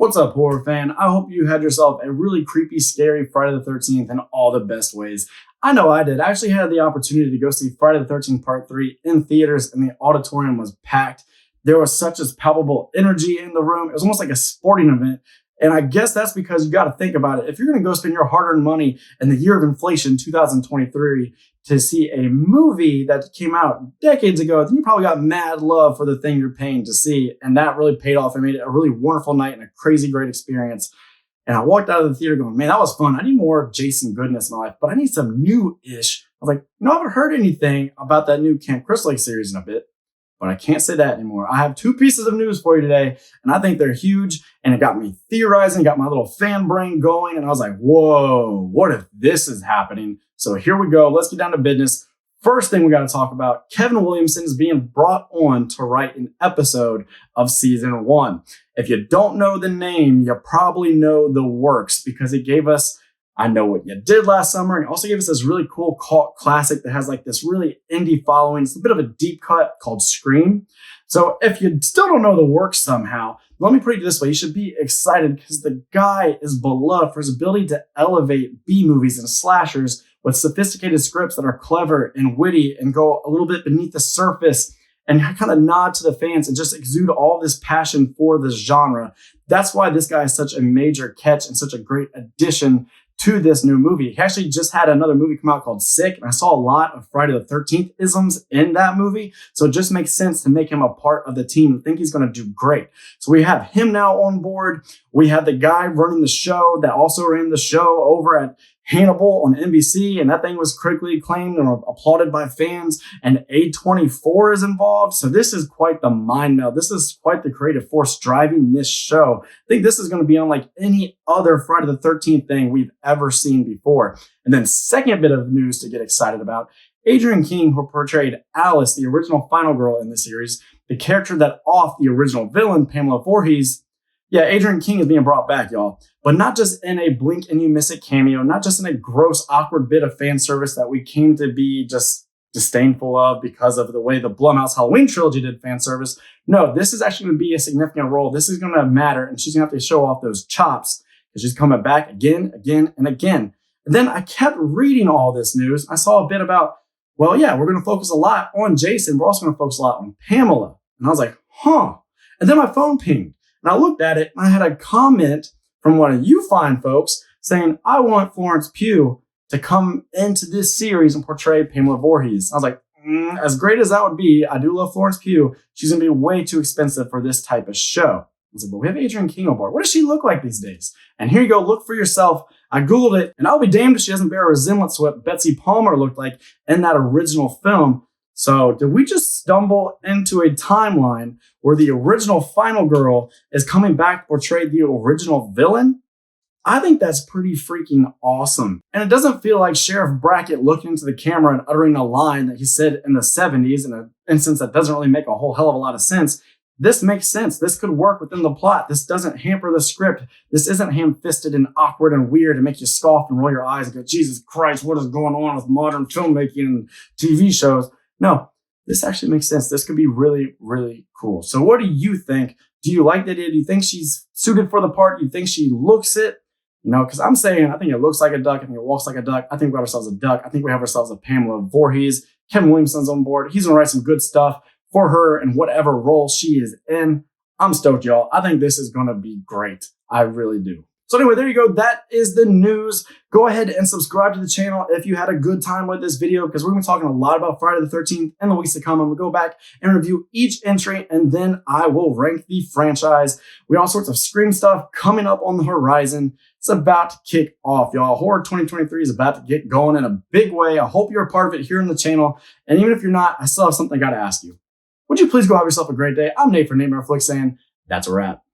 What's up, horror fan? I hope you had yourself a really creepy, scary Friday the 13th in all the best ways. I know I did. I actually had the opportunity to go see Friday the 13th Part 3 in theaters, and the auditorium was packed. There was such a palpable energy in the room. It was almost like a sporting event. And I guess that's because you got to think about it. If you're going to go spend your hard-earned money in the year of inflation, 2023, to see a movie that came out decades ago, then you probably got mad love for the thing you're paying to see. And that really paid off and made it a really wonderful night and a crazy great experience. And I walked out of the theater going, man, that was fun. I need more Jason goodness in my life, but I need some new-ish. I was like, I haven't heard anything about that new Camp Crystal Lake series in a bit. But I can't say that anymore. I have two pieces of news for you today, and I think they're huge, and it got me theorizing, got my little fan brain going, and I was like, whoa, what if this is happening? So here we go. Let's get down to business. First thing we got to talk about, Kevin Williamson is being brought on to write an episode of season 1. If you don't know the name, you probably know the works because it gave us I Know What You Did Last Summer, and also gave us this really cool cult classic that has like this really indie following. It's a bit of a deep cut called Scream. So if you still don't know the work somehow, let me put it this way. You should be excited because the guy is beloved for his ability to elevate B movies and slashers with sophisticated scripts that are clever and witty and go a little bit beneath the surface and kind of nod to the fans and just exude all this passion for this genre. That's why this guy is such a major catch and such a great addition to this new movie. He actually just had another movie come out called Sick, and I saw a lot of Friday the 13th isms in that movie, so it just makes sense to make him a part of the team. I think he's going to do great. So we have him now on board. We have the guy running the show that also ran the show over at Hannibal on NBC, and that thing was critically acclaimed and applauded by fans, and A24 is involved. So this is quite the mind meld. This is quite the creative force driving this show. I think this is going to be unlike any other Friday the 13th thing we've ever seen before. And then second bit of news to get excited about, Adrienne King, who portrayed Alice, the original final girl in the series, the character that off the original villain, Pamela Voorhees. Yeah, Adrienne King is being brought back, y'all. But not just in a blink and you miss it cameo, not just in a gross, awkward bit of fan service that we came to be just disdainful of because of the way the Blumhouse Halloween trilogy did fan service. No, this is actually going to be a significant role. This is going to matter, and she's going to have to show off those chops because she's coming back again, and again. And then I kept reading all this news. I saw a bit about, well, yeah, we're going to focus a lot on Jason. We're also going to focus a lot on Pamela. And I was like, huh. And then my phone pinged. And I looked at it, and I had a comment from one of you fine folks saying, I want Florence Pugh to come into this series and portray Pamela Voorhees. I was like, as great as that would be, I do love Florence Pugh. She's going to be way too expensive for this type of show. I was like, but we have Adrienne King on board. What does she look like these days? And here you go, look for yourself. I Googled it, and I'll be damned if she doesn't bear a resemblance to what Betsy Palmer looked like in that original film. So did we just stumble into a timeline where the original final girl is coming back to portray the original villain? I think that's pretty freaking awesome. And it doesn't feel like Sheriff Brackett looking into the camera and uttering a line that he said in the 70s in an instance that doesn't really make a whole hell of a lot of sense. This makes sense. This could work within the plot. This doesn't hamper the script. This isn't ham-fisted and awkward and weird and make you scoff and roll your eyes and go, Jesus Christ, what is going on with modern filmmaking and TV shows? No, this actually makes sense. This could be really, really cool. So what do you think? Do you like the idea? Do you think she's suited for the part? Do you think she looks it? You know, because I'm saying I think it looks like a duck. I think it walks like a duck. I think we have ourselves a duck. I think we have ourselves a Pamela Voorhees. Kevin Williamson's on board. He's going to write some good stuff for her in whatever role she is in. I'm stoked, y'all. I think this is going to be great. I really do. So anyway, there you go. That is the news. Go ahead and subscribe to the channel if you had a good time with this video, because we're going to be talking a lot about Friday the 13th in the weeks to come. I'm going to go back and review each entry, and then I will rank the franchise. We have all sorts of Scream stuff coming up on the horizon. It's about to kick off, y'all. Horror 2023 is about to get going in a big way. I hope you're a part of it here on the channel. And even if you're not, I still have something I got to ask you. Would you please go have yourself a great day? I'm Nate from Nate Flick saying that's a wrap.